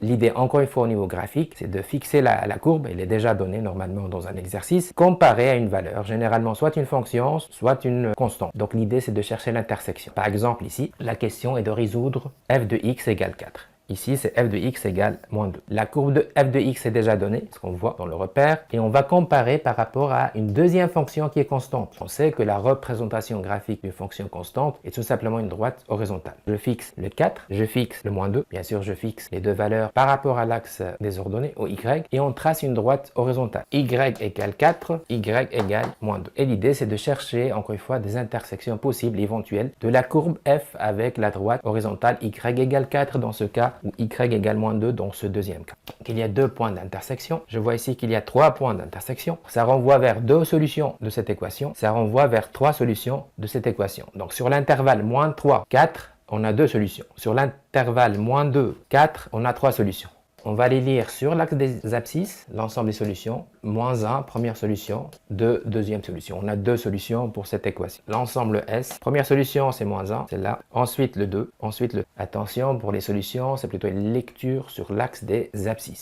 L'idée, encore une fois, au niveau graphique, c'est de fixer la courbe, elle est déjà donnée normalement dans un exercice, comparée à une valeur, généralement soit une fonction, soit une constante. Donc l'idée, c'est de chercher l'intersection. Par exemple, ici, la question est de résoudre f de x égale 4. Ici, c'est f de x égale moins 2. La courbe de f de x est déjà donnée, ce qu'on voit dans le repère, et on va comparer par rapport à une deuxième fonction qui est constante. On sait que la représentation graphique d'une fonction constante est tout simplement une droite horizontale. Je fixe le 4, je fixe le moins 2, bien sûr je fixe les deux valeurs par rapport à l'axe des ordonnées, au y, et on trace une droite horizontale. Y égale 4, y égale moins 2. Et l'idée, c'est de chercher, encore une fois, des intersections possibles, éventuelles, de la courbe f avec la droite horizontale y égale 4 dans ce cas, ou y égale moins 2 dans ce deuxième cas. Donc, il y a deux points d'intersection. Je vois ici qu'il y a trois points d'intersection. Ça renvoie vers deux solutions de cette équation. Ça renvoie vers trois solutions de cette équation. Donc sur l'intervalle moins 3, 4, on a deux solutions. Sur l'intervalle moins 2, 4, on a trois solutions. On va les lire sur l'axe des abscisses, l'ensemble des solutions, moins 1, première solution, 2, deuxième solution. On a deux solutions pour cette équation. L'ensemble S, première solution c'est moins 1, celle-là. Ensuite le 2, ensuite le... Attention, pour les solutions, c'est plutôt une lecture sur l'axe des abscisses.